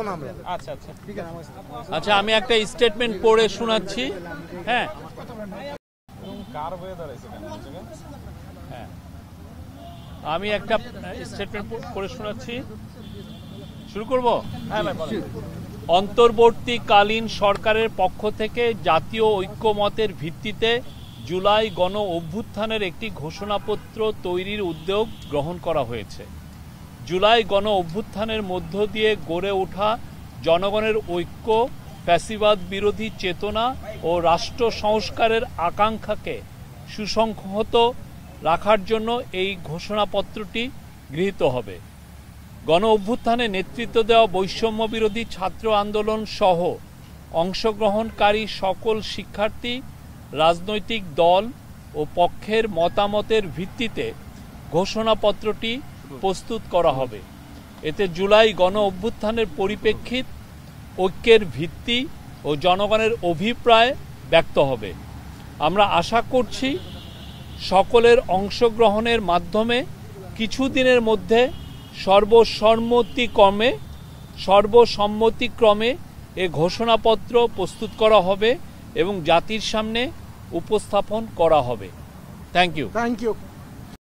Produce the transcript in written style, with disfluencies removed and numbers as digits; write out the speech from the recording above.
থাকবো না আমরা। আচ্ছা আচ্ছা ঠিক আছে। আচ্ছা, আমি একটা স্টেটমেন্ট পড়ে শোনাচ্ছি। হ্যাঁ, আমি একটা স্টেটমেন্ট পড়ে শোনাচ্ছি। শুরু করব? হ্যাঁ ভাই বলেন। অন্তর্বর্তীকালীন সরকারের পক্ষ থেকে জাতীয় ঐক্যমতের ভিত্তিতে জুলাই গণ অভ্যুত্থানের একটি ঘোষণাপত্র তৈরির উদ্যোগ গ্রহণ করা হয়েছে। জুলাই গণ অভ্যুত্থানের মধ্য দিয়ে গড়ে ওঠা জনগণের ঐক্য, ফ্যাসিবাদ বিরোধী চেতনা ও রাষ্ট্র সংস্কারের আকাঙ্ক্ষাকে সুসংহত রাখার জন্য এই ঘোষণাপত্রটি গৃহীত হবে। গণ অভ্যুত্থানে নেতৃত্ব দেওয়া বৈষম্য বিরোধী ছাত্র আন্দোলন সহ অংশগ্রহণকারী সকল শিক্ষার্থী, রাজনৈতিক দল ও পক্ষের মতামতের ভিত্তিতে ঘোষণাপত্রটি প্রস্তুত করা হবে। এতে জুলাই গণ অভ্যুত্থানের পরিপ্রেক্ষিত, ঐক্যের ভিত্তি ও জনগণের অভিপ্রায় ব্যক্ত হবে। আমরা আশা করছি সকলের অংশগ্রহণের মাধ্যমে কিছুদিনের মধ্যে সর্বসম্মতিক্রমে এ ঘোষণাপত্র প্রস্তুত করা হবে এবং জাতির সামনে উপস্থাপন করা হবে। Thank you.